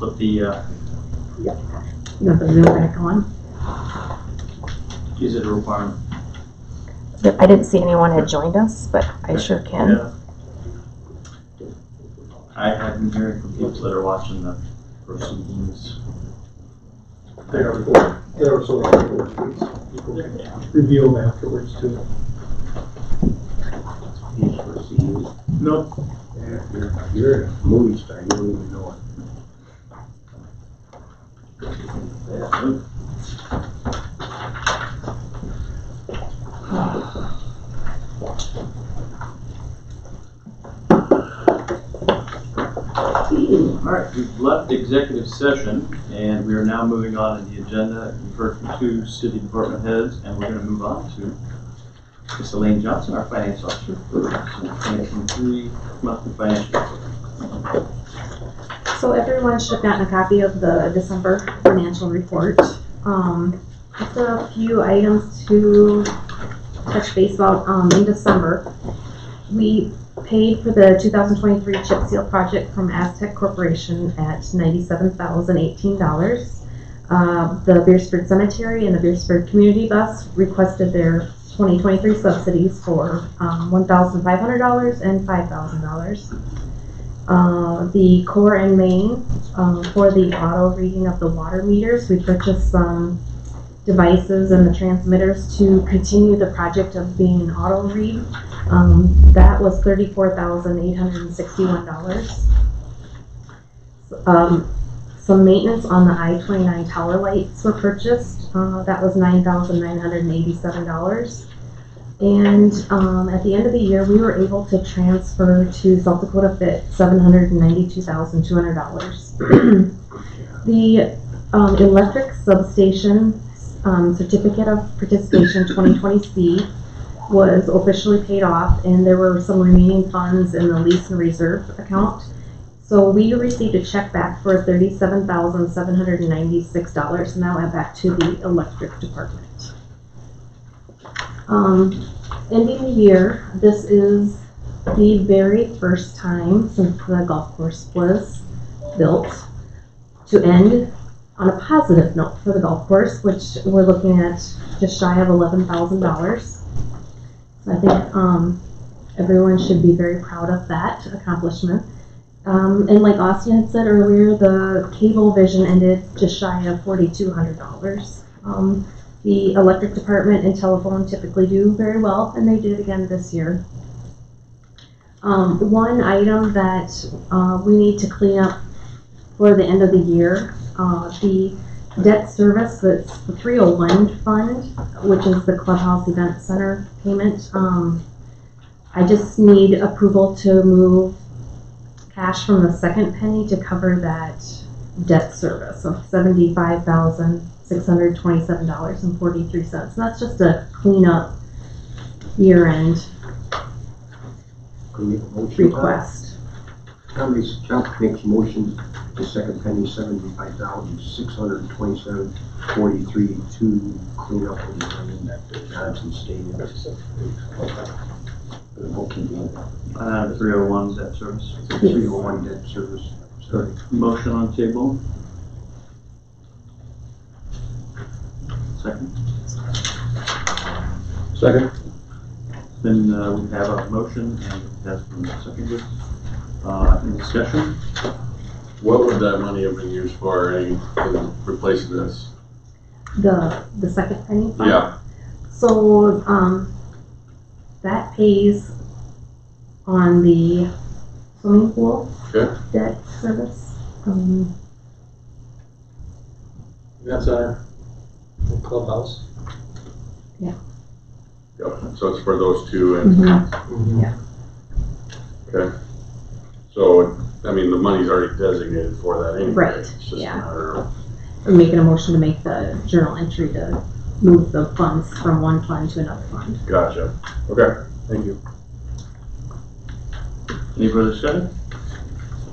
flip the, You want the Zoom back on? is it a requirement? I didn't see anyone had joined us, but I sure can. Yeah. I have been hearing from people that are watching the proceedings. They are recorded. They are so afterwards. People can review them afterwards too. Nope. Yeah, you're a movie star, you don't even know it. All right, we've left executive session and we are now moving on to the agenda. You've heard from 2 city department heads, and we're going to move on to Ms. Elaine Johnson, our finance officer, for the 2023 monthly financial report. So everyone should have gotten a copy of the December financial report. Just a few items to touch base about. In December, we paid for the 2023 chip seal project from Aztec Corporation at $97,018. The Beresford Cemetery and the Beresford Community Bus requested their 2023 subsidies for $1,500 and $5,000. The core and main for the auto reading of the water meters, we purchased some devices and the transmitters to continue the project of being an auto read. That was $34,861. Some maintenance on the I-29 tower lights were purchased. That was $9,987. And at the end of the year, we were able to transfer to South Dakota Fit $792,200. The electric substation certificate of participation 2020C was officially paid off, and there were some remaining funds in the lease and reserve account. So we received a check back for $37,796, and that went back to the electric department. Ending the year, this is the very first time since the golf course was built to end on a positive note for the golf course, which we're looking at just shy of $11,000. So I think everyone should be very proud of that accomplishment. And like Austin had said earlier, the cable vision ended just shy of $4,200. The electric department and telephone typically do very well, and they did again this year. One item that we need to clean up for the end of the year, the debt service, that's the 301 fund, which is the Clubhouse Event Center payment. I just need approval to move cash from the second penny to cover that debt service of $75,627.43. And that's just a cleanup year-end request. Somebody makes motion to second penny $75,627.43 to clean up the money that Johnson stated. The 301 debt service. 301 debt service. Sorry. Motion on table. Second. Second. Then we have a motion and it has been seconded. Any discussion? What would that money have been used for in replacing this? The second penny fund? Yeah. So that pays on the swimming pool debt service. That's our clubhouse. Yeah. Yep. So it's for those two. And Yeah. Okay. So I mean, the money's already designated for that anyway. Right. It's just Yeah. a matter of. We're making a motion to make the journal entry to move the funds from one fund to another fund. Gotcha. Okay. Thank you. Any further discussion?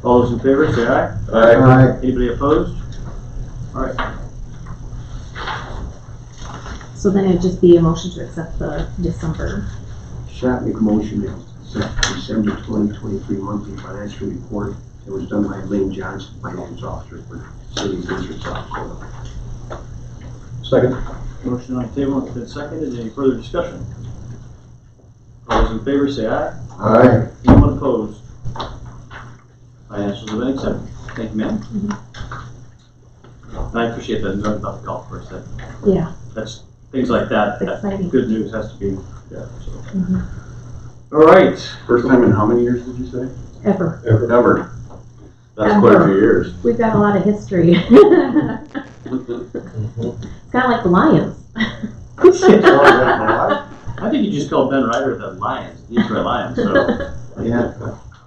All those in favor say aye. Aye. Anybody opposed? All right. So then it'd just be a motion to accept the December. Shot make a motion to accept December 2023 monthly financial report It was done by Lane Johnson, finance officer for City of Beresford, South Dakota. Second. Motion on the table has been seconded. Any further discussion? All those in favor say aye. Aye. Anyone opposed? Financials have been accepted. Thank you, ma'am. And I appreciate that note about the golf course. Yeah, That's things like that. it's That exciting. good news has to be. Yeah. So. Mhm. All right. First time in how many years did you say? Ever. Ever. That's quite a few years. We've got a lot of history. It's kind of like the Lions. I think you just called Ben Ryder the Lions, the Detroit Lions. So Yeah.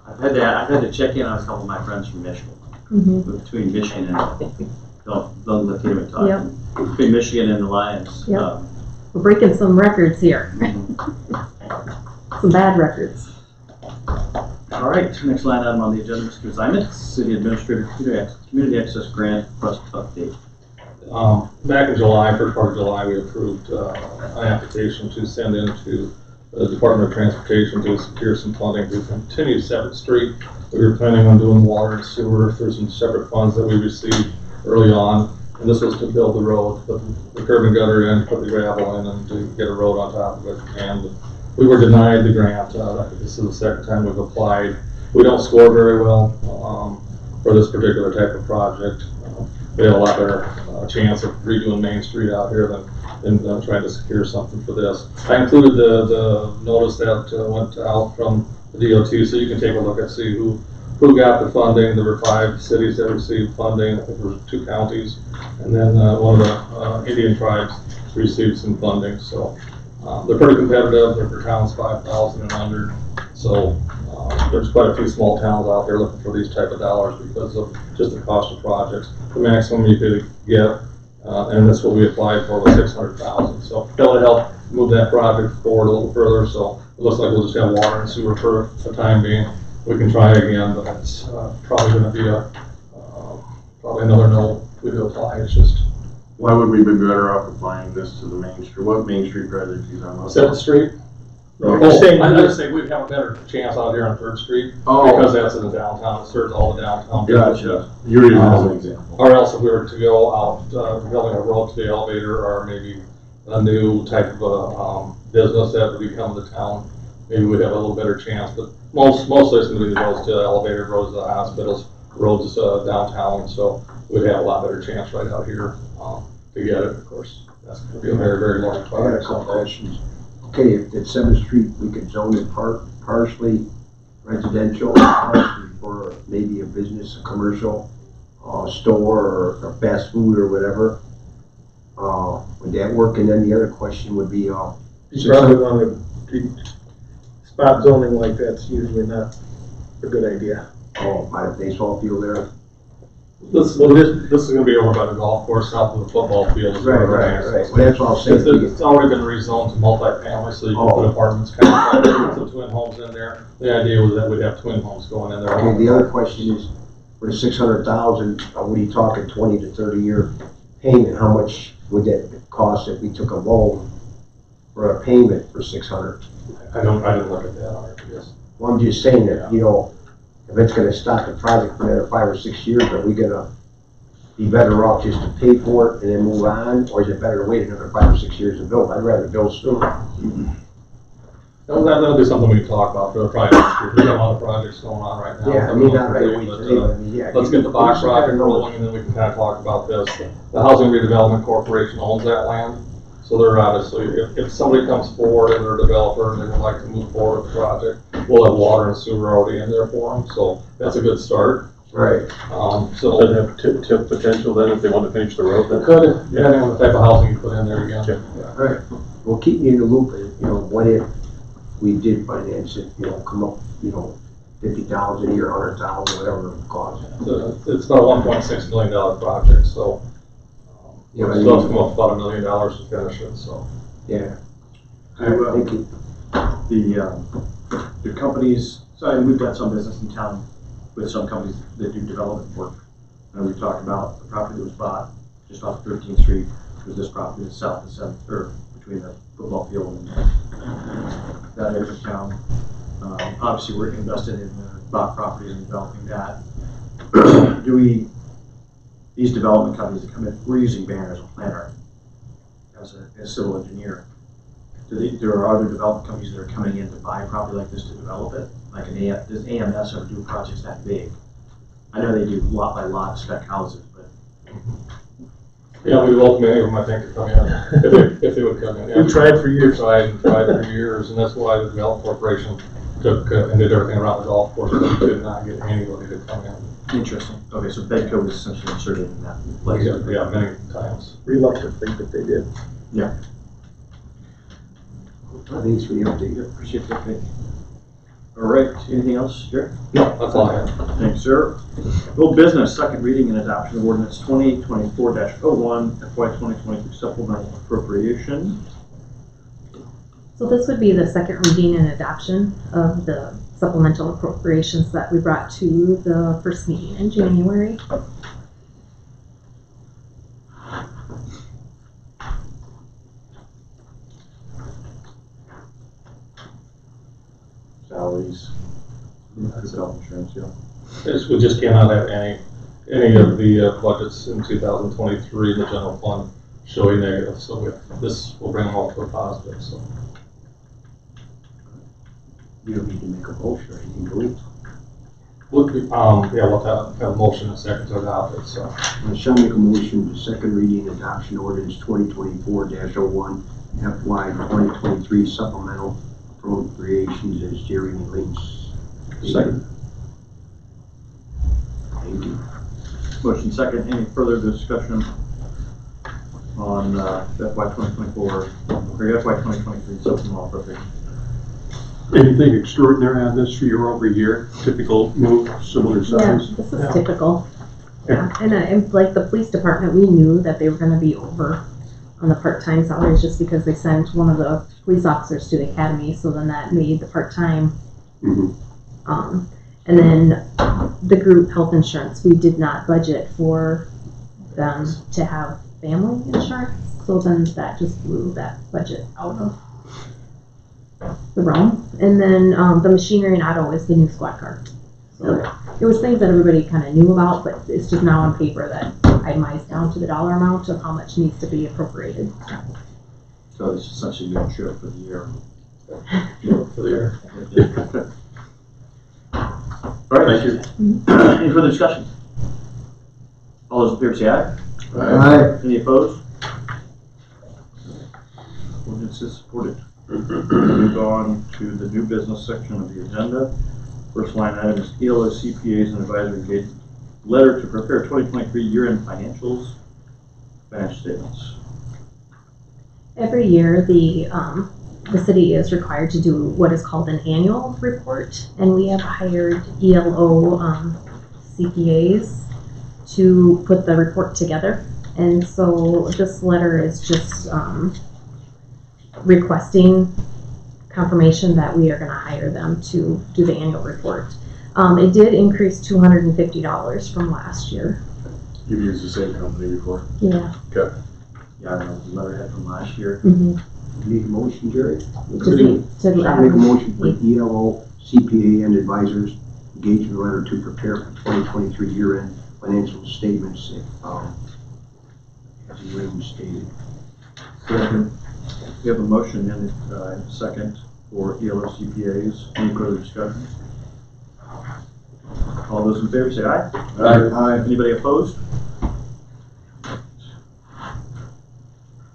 I've had to check in on a couple of my friends from Michigan. Mhm. Between Michigan and don't let him talk. Yep. Between Michigan and the Lions. Yep. We're breaking some records here. Some bad records. All right, next line item on the agenda, Mr. Assignments, City Administrator Community Access Grant Trust Update. Back in July, first part of July, we approved an application to send into the Department of Transportation to secure some funding to continue 7th Street. We were planning on doing water and sewer through some separate funds that we received early on. And this was to build the road, put the curb and gutter in, put the gravel in, and to get a road on top of it. And we were denied the grant. I think this is the second time we've applied. We don't score very well for this particular type of project. We have a lot better chance of redoing Main Street out here than trying to secure something for this. I included the notice that went out from the DOT, so you can take a look and see who got the funding. There were 5 cities that received funding. I think there were 2 counties, and then one of the Indian tribes received some funding. So they're pretty competitive. They're for towns 5,000 and under. So there's quite a few small towns out there looking for these type of dollars because of just the cost of projects. The maximum you could get, and that's what we applied for, was $600,000. So that would help move that project forward a little further. So it looks like we'll just have water and sewer for the time being. We can try again, but it's probably going to be probably another no if we do apply. It's just. Why would we be better off applying this to the Main Street? What Main Street project is on? 7th Street? No, I would say we'd have a better chance out here on 3rd Street because that's in the downtown. It serves all the downtown. Gotcha. You're using as an example. Or else if we were to go out building a road to the elevator or maybe a new type of a business that would become the town, maybe we'd have a little better chance. But mostly it's going to be the roads to the elevator, roads to the hospitals, roads downtown. So we'd have a lot better chance right out here to get it. Of course, that's going to be a very, very large I got a project. couple questions. Okay, if at 7th Street, we could zone it partially residential, partially for maybe a business, a commercial, store or a fast food or whatever. Would that work? And then the other question would be, You probably want to, spot zoning like that's usually not a good idea. by the baseball field there? This is going to be over by the golf course, south of the football field. Right. Well, that's all I'm saying. It's already been rezoned to multifamily, so you can put apartments, kind of, some twin homes in there. The idea was that we'd have twin homes going in there. Okay, the other question is, for the 600,000, what are you talking, 20 to 30 year payment? How much would that cost if we took a loan for a payment for 600? I didn't look at that on it, I guess. Well, I'm just saying that, if it's gonna stop the project for another 5 or 6 years, are we gonna be better off just to pay for it and then move on? Or is it better to wait another 5 or 6 years to build? I'd rather build sooner. That'll be something we can talk about for the project. We have a lot of projects going on right now. Yeah, I mean, not right away But, today, but I mean, yeah. let's get the box project rolling and then we can kind of talk about this. The Housing Redevelopment Corporation owns that land. So they're obviously, if somebody comes forward and they're a developer and they would like to move forward with the project, we'll have water and sewer already in there for them. So that's a good start. Right. So Does it have tip potential then if they want to finish the road then? it could, depending on the type of housing you put in there again. Right. Well, keep me in the loop, and, what if we did finance it, come up, 50,000 a year, 100,000, whatever it costs. It's about a $1.6 million project, so. Yeah, It's supposed to come up about $1 million to finish it, so. Yeah. Thank you. The companies, so we've got some business in town with some companies that do development work. And we talked about the property that was bought just off 13th Street, because this property is south of 7th, or between the football field and that area of town. Obviously, we're invested in the bought property and developing that. these development companies that come in, we're using Banner as a planner, as a civil engineer. There are other development companies that are coming in to buy property like this to develop it? Like does AMS ever do projects that big? I know they do lot by lot spec houses, but. Yeah, we welcome any of them, I think, to come in, if they would come in. Yeah, We tried for years. We tried for years, and that's why the Development Corporation took and did everything around the golf course, but we could not get anybody to come in. Interesting. Okay, so Bedco was essentially inserted in that place. Yeah, many times. Reluctantly, but they did. Yeah. Thanks for the update. Appreciate the update. All right, anything else, Jerry? No, that's all I have. Thanks, sir. Old business, second reading and adoption of ordinance 2024-01, FY 2023 supplemental appropriation. So this would be the second reading and adoption of the supplemental appropriations that we brought to the first meeting in January. Salaries. Health insurance, yeah. We just cannot have any of the budgets in 2023 in the general fund showing negative, so this will bring them all to a positive, so. You don't need to make a motion or anything, do we? We'll have a motion and a second to adopt it, so. I shall make a motion to second reading adoption ordinance 2024-01, FY 2023 supplemental appropriations as Jerry and Lynch. Second. Thank you. Motion second. Any further discussion on FY 2024 or FY 2023 supplemental appropriation? Anything extraordinary on this year over year? Typical move, similar Yeah, size? this is typical. Yeah, and like the police department, we knew that they were gonna be over on the part-time salaries just because they sent one of the police officers to the academy, so then that made the part-time. And then the group health insurance, we did not budget for them to have family insurance, so then that just blew that budget out of the realm. And then the machinery and auto is the new squad car. So it was things that everybody kind of knew about, but it's just now on paper that itemized down to the dollar amount of how much needs to be appropriated. So it's essentially your insurance for the year. For the year. All right, thank you. Any further discussion? All those in favor say aye. Aye. Any opposed? Ordinance is supported. Move on to the new business section of the agenda. First line item is ELO CPAs and advisory engagement letter to prepare 2023 year-end financial statements. Every year, the city is required to do what is called an annual report, and we have hired ELO CPAs to put the report together. And so this letter is just requesting confirmation that we are going to hire them to do the annual report. It did increase $250 from last year. You've used the same company before? Yeah. Okay. Yeah, I know the letterhead from last year. Mm-hmm. Need a motion, Jerry? To Shall make a motion for ELO, CPA, and advisors engagement letter to prepare for 2023 year-end financial statements, as Wayne stated. Second. We have a motion and a second for ELO CPAs. Any further discussion? All those in favor say aye. Aye. Anybody opposed?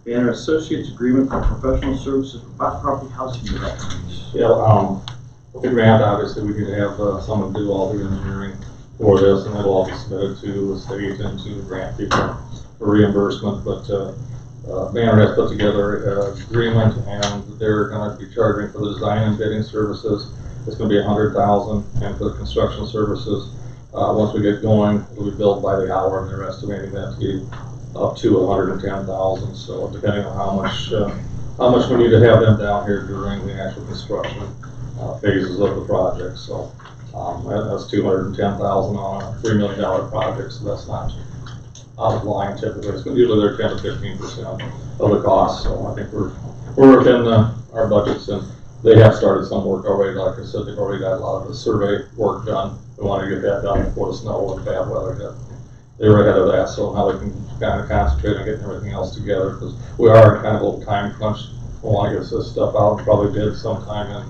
Banner Associates Agreement for Professional Services for Property Housing Developments. Yeah, with the grant, obviously, we could have someone do all the engineering for this, and it'll all be submitted to the state and to the grant people for reimbursement. But Banner has put together an agreement, and they're going to be charging for the design and bidding services. It's going to be $100,000, and for the construction services, once we get going, it'll be billed by the hour, and they're estimating that to be up to $110,000. So depending on how much we need to have them down here during the actual construction phases of the project. So that's $210,000 on a $3 million project. So that's not out of line typically. It's usually they're 10 to 15% of the cost. So I think we're within our budgets, and they have started some work already. Like I said, they've already got a lot of the survey work done. They want to get that done before the snow and bad weather hit. They were ahead of that, so now they can kind of concentrate on getting everything else together, because we are in kind of a little time crunch. We want to get this stuff out, probably did sometime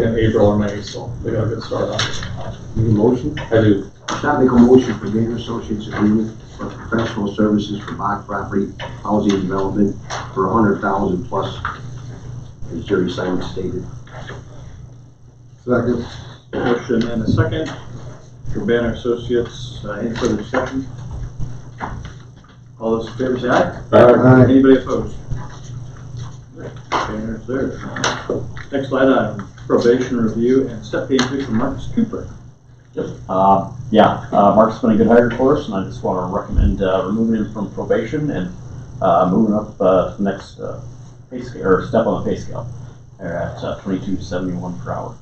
in April or May, so they got to get started on it. Need a motion? I do. Shall I make a motion for Gator Associates agreement for professional services for Bach property, housing development for $100,000 plus, as Jerry Simon stated. Second. Motion and a second for Banner Associates. Any further discussion? All those in favor say aye. Aye. Anybody opposed? Banner's there. Next line item, probation review and step pay increase for Marcus Cooper. Mark's been a good hire for us, and I just want to recommend removing him from probation and moving up to the next pay scale, or step on the pay scale. They're at $22.71 per hour.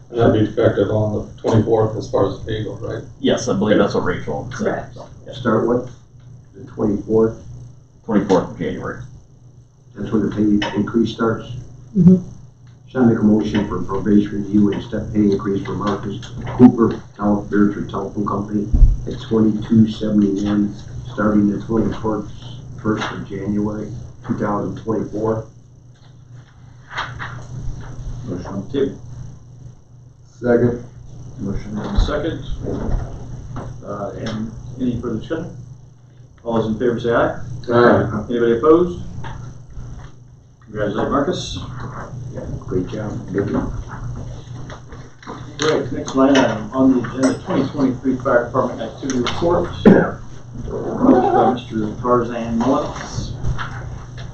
And that'd be effective on the 24th as far as the pay goes, right? Yes, I believe that's what Rachel said. Correct. So, yeah. Start what? The 24th? 24th of January. That's when the pay increase starts? Mhm. Shall I make a motion for probation review and step pay increase for Marcus Cooper, Beresford Telephone Company at $22.71, starting the 21st of January, 2024? Motion on the table. Second. Motion and a second. And any further discussion? All those in favor say aye. Aye. Anybody opposed? Congratulate Marcus. Yeah, great job. Good. Right, next line item on the agenda, 2023 Fire Department Activity Report. Published by Mr. Tarzan Mullins.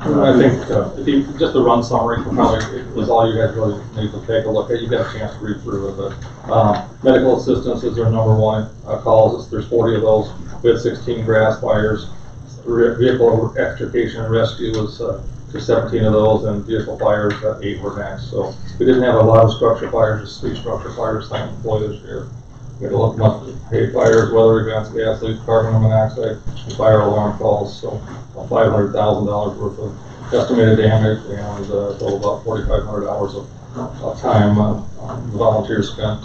I think if you, just a run summary probably is all you guys really need to take a look at. You got a chance to read through it. But medical assistance is their number one calls. There's 40 of those. We had 16 grass fires. Vehicle extrication and rescue was there's 17 of those, and vehicle fires 8 were max. So we didn't have a lot of structure fires, just 3 structure fires, thankfully, this year. We had a lot of hay fires, weather events, gas leaks, carbon monoxide, and fire alarm calls. So $500,000 worth of estimated damage, and total about 4,500 hours of time the volunteers spent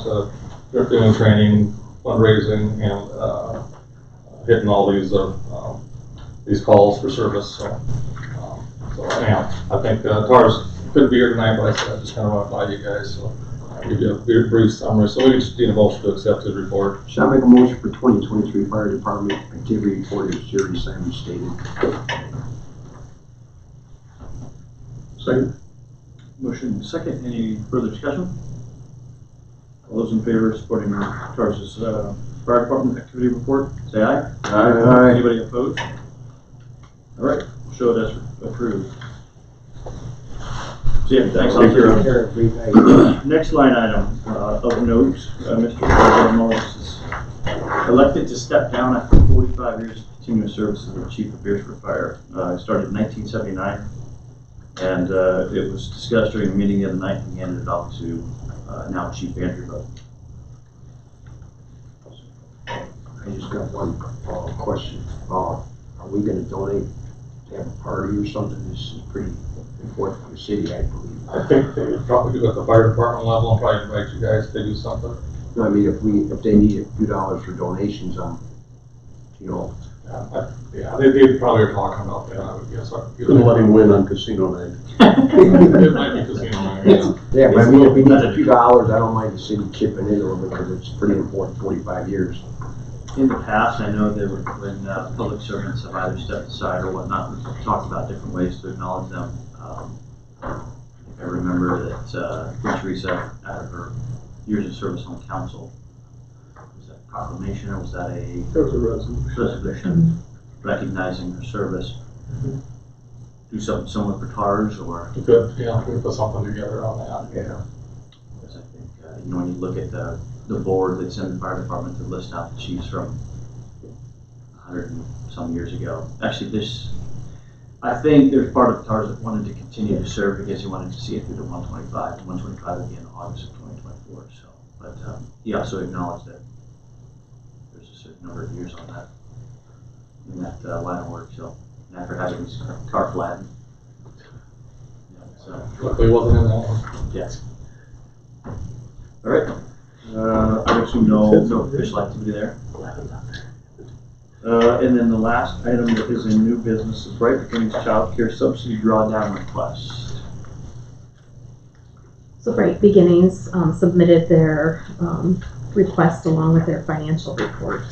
doing training, fundraising, and hitting all these calls for service. So anyhow, I think Tars couldn't be here tonight, but I said I just kind of run by you guys, so I'll give you a brief summary. So we just need a motion to accept his report. Shall I make a motion for 2023 Fire Department Activity Report as Jerry Simon stated? Second. Motion and second. Any further discussion? All those in favor of supporting Tarz's Fire Department Activity Report, say aye. Aye. Anybody opposed? All right, we'll show it as approved. So yeah, thanks. Next line item of note, Mr. Tarzan Mullins is elected to step down after 45 years of continuous service as the Chief of Beresford Fire. He started in 1979, and it was discussed during a meeting the other night, and he handed it off to now Chief Andrew Bud. I just got one question. Are we going to donate to have a party or something? This is pretty important for the city, I believe. I think they would probably do at the fire department level and probably invite you guys to do something. No, I mean, if they need a few dollars for donations, you know. They probably are talking about that, I would guess. Couldn't let him win on casino night. It might be casino night. Yeah, but I mean, if we need a few dollars, I don't mind the city chipping in a little bit because it's pretty important, 45 years. In the past, I know there were, when public servants have either stepped aside or whatnot, we've talked about different ways to acknowledge them. I remember that Queen Teresa, out of her years of service on council, was that a proclamation or was that a That was a resolution. resolution recognizing her service? Do something similar for TARS, or? We could, yeah, we could put something together on that. Yeah. Because I think, when you look at the board that's in the fire department to list out the chiefs from 100 and some years ago. Actually, I think there's part of TARS that wanted to continue to serve because he wanted to see it through to 125. 125 would be in August of 2024. So, but he also acknowledged that there's a certain number of years on that in that line of work. So, after having his car flattened, so Luckily, wasn't in that one. yes. All right, I assume no official activity there. And then the last item that is in new business is Bright Beginnings Child Care Subsidy Drawdown Request. So Bright Beginnings submitted their request along with their financial report.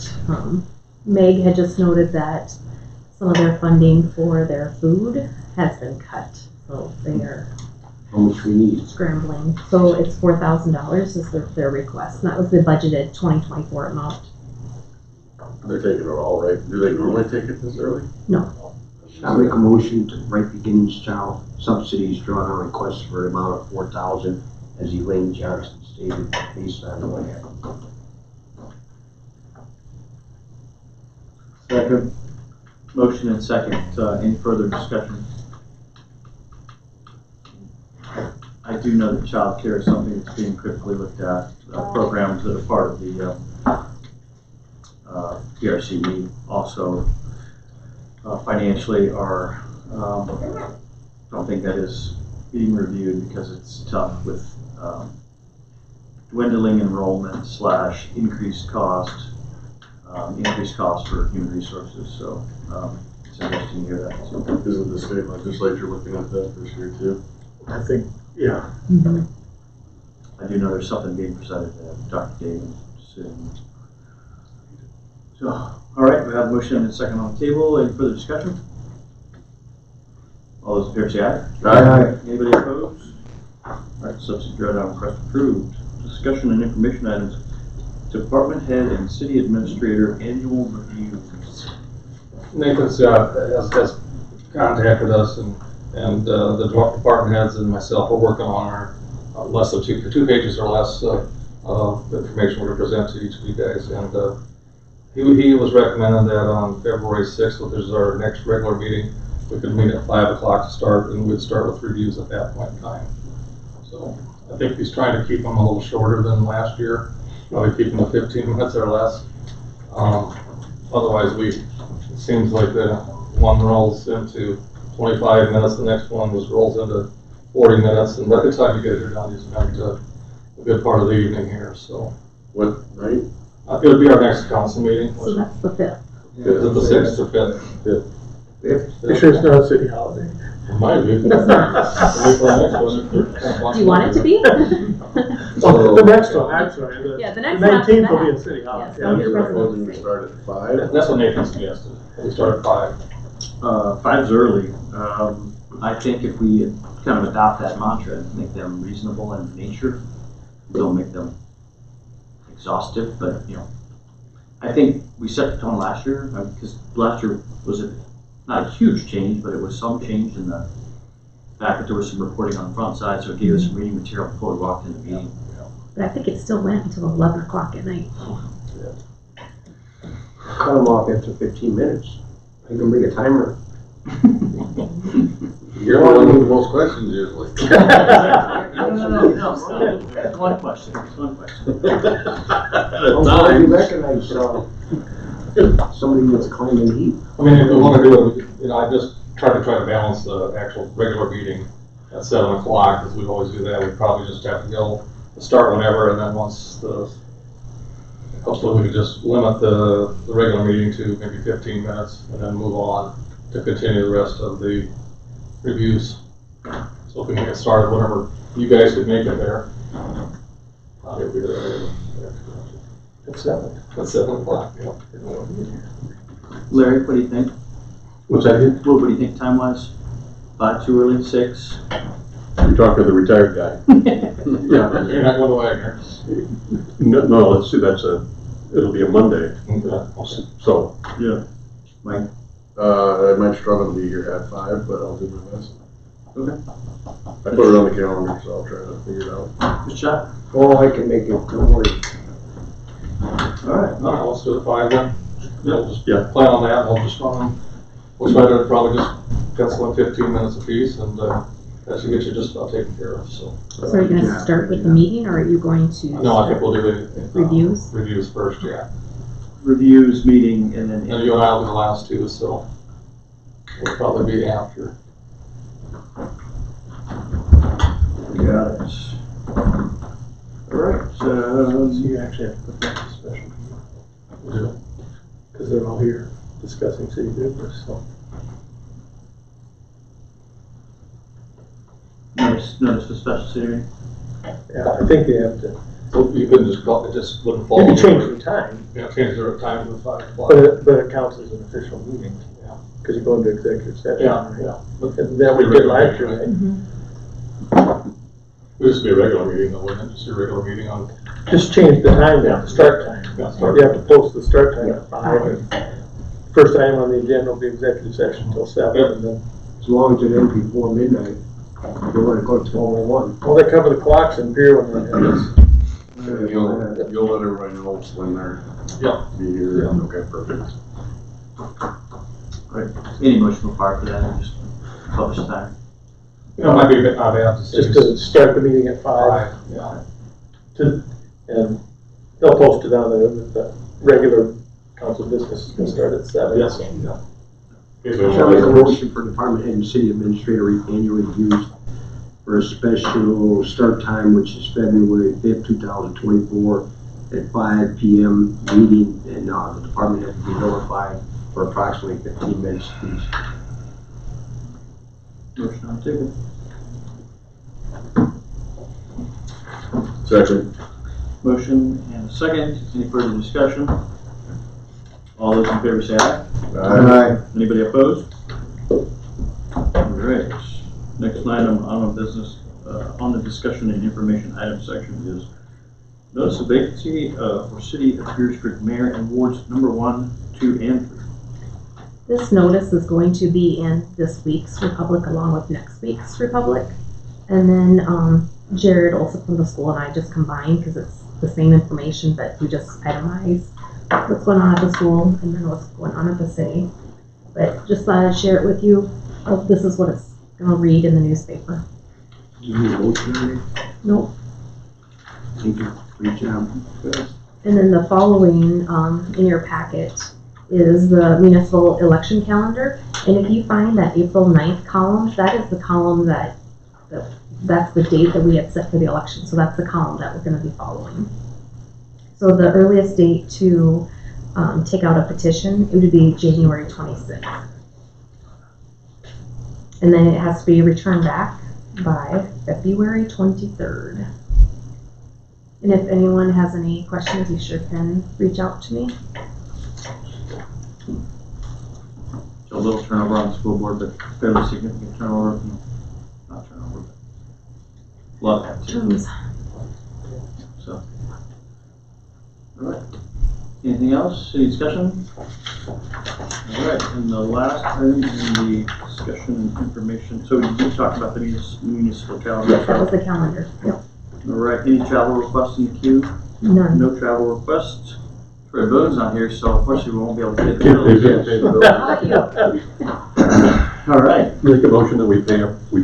Meg had just noted that some of their funding for their food has been cut, so they are How much we need? scrambling. So it's $4,000 is their request, and that was the budgeted 2024 amount. They're taking it all, right? Do they normally take it this early? I make a motion to Bright Beginnings Child Subsidies drawdown request for an amount of $4,000, as Elaine Johnson stated, based on what happened. Second. Motion and second. Any further discussion? I do know that child care is something that's being critically looked at. Programs that are part of the PRCE also financially are something that is being reviewed because it's tough with dwindling enrollment / increased cost for human resources. So it's interesting to hear that. So, Isn't the state legislature looking at that this year too? I think, yeah. I do know there's something being presented to Dr. David soon. So, all right, we have a motion and a second on the table. Any further discussion? All those in favor say aye. Aye. Anybody opposed? All right, substitute drawdown request approved. Discussion and information items. Department head and city administrator annual reviews. Nathan's has contacted us, and the department heads and myself are working on our less than two pages or less of information we're going to present to each of you guys. And he was recommending that on February 6th, which is our next regular meeting, we could meet at 5 o'clock to start, and we'd start with reviews at that point in time. So I think he's trying to keep them a little shorter than last year, probably keep them to 15 minutes or less. Otherwise, it seems like the one rolls into 25 minutes, the next one rolls into 40 minutes, and by the time you get it done, you spend a good part of the evening here. So What, right? it'll be our next council meeting. So that's the 5th. Is it the 6th or 5th? You sure it's not a city holiday? It might be. Do you want it to be? Oh, the next one, I'm sorry. Yeah, the The next one after 19th will be that. in city holiday. Yes, that'll be Yeah, President's We Day. start at 5? That's what Nathan suggested. We start at 5. 5's early. I think if we kind of adopt that mantra and make them reasonable in nature, don't make them exhaustive, but I think we set the tone last year, because last year was not a huge change, but it was some change in the fact that there was some reporting on the front side, so it gave us some reading material before we walked in the meeting. But I think it still went until 11 o'clock at night. Cut them off after 15 minutes. I can bring a timer. You're the one with the most questions usually. No. One question. Well, we recognize somebody that's claiming heat. I mean, if we want to do it, I just try to balance the actual regular meeting at 7 o'clock, because we always do that. We probably just have to go start whenever, and then hopefully we can just limit the regular meeting to maybe 15 minutes, and then move on to continue the rest of the reviews. So if we can get started whenever you guys could make it there. Probably be there. At 7. At 7 o'clock, yeah. Larry, what do you think? What's that again? What do you think time-wise? 5 too early, 6? You're talking to the retired guy. Yeah, you're not going to Wagner. No, let's see, it'll be a Monday, Okay. so. Yeah. Mike? I might struggle to be here at 5, but I'll do my best. Okay. I put it on the calendar, so I'll try to figure it out. Good shot. Oh, I can make it, don't worry. All right. All right, let's do it 5 then. We'll just Yeah. plan on that. We'll try to probably just pencil in 15 minutes apiece, and that should get you just about taken care of. So So are you going to start with the meeting, or are you going to no, I think we'll do the Reviews? Reviews first, yeah. Reviews, meeting, and then. And you and I will be the last two, so we'll probably be after. Got it. All right, so you actually have to put that in a special meeting. Because they're all here discussing city business, so. Notice the special city meeting. Yeah, I think they have to, So you couldn't just call, it just wouldn't fall. maybe change the time, Yeah, change their time to 5 o'clock. but it counts as an official meeting. Yeah. Because you go into executive session. Yeah, right? yeah. And then we did last year, right? It used to be a regular meeting, though, wouldn't it? Just a regular meeting on. Just change the time down, the start time. Yeah, You have to post the start time at 5. First item on the agenda will be executive session until 7, and then, As long as it ends before midnight, you wanna go to 12:01. well, they cover the clocks in here when they have this. And you'll let everybody know when they're, Yeah. be here, okay, perfect. Any motion required for that, or just publish the time? It might be a bit not bad to say. Just to start the meeting at 5. Yeah. And they'll post it on there that the regular council business is gonna start at 7. Yes, yeah. Okay, so Shall I make a motion for department head and city administrator annual reviews for a special start time, which is February 5th, 2024 at 5 PM meeting, and the department head will be notified for approximately 15 minutes, please. Motion on the table. Second. Motion and a second. Any further discussion? All those in favor say aye. Aye. Anybody opposed? Alright, next item on the business, on the discussion and information item section is notice of vacancy for city of Beresford mayor and wards number 1, 2, and 3. This notice is going to be in this week's Republic along with next week's Republic. And then Jared also from the school and I just combined because it's the same information, but we just itemize what's going on at the school and then what's going on at the city. But just thought I'd share it with you. This is what it's going to read in the newspaper. You need a motion on it? Nope. Thank you. Great job. And then the following in your packet is the municipal election calendar. And if you find that April 9th column, that is the column that's the date that we had set for the election. So that's the column that we're going to be following. So the earliest date to take out a petition, it would be January 26th. And then it has to be returned back by February 23rd. And if anyone has any questions, you sure can reach out to me. So a little turnover on the school board, but fairly significant turnover. Not turnover, but a lot of activity. Terms. So, alright. Anything else? Any discussion? Alright, and the last item in the discussion and information, so we did talk about the municipal calendar. Yes, that was the calendar. Yep. Alright, any travel requests in the queue? None. No travel requests. Troy Bone's not here, so unfortunately we won't be able to pay the bills. Alright, Make a motion that we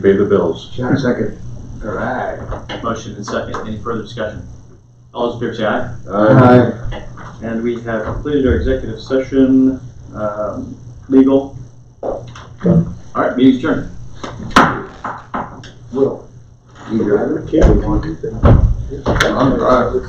pay the bills. John, second. alright. Motion and second. Any further discussion? All those in favor say aye. Aye. And we have completed our executive session, legal. Alright, meeting's adjourned. Will, you driving? Can't we do that? I'm driving.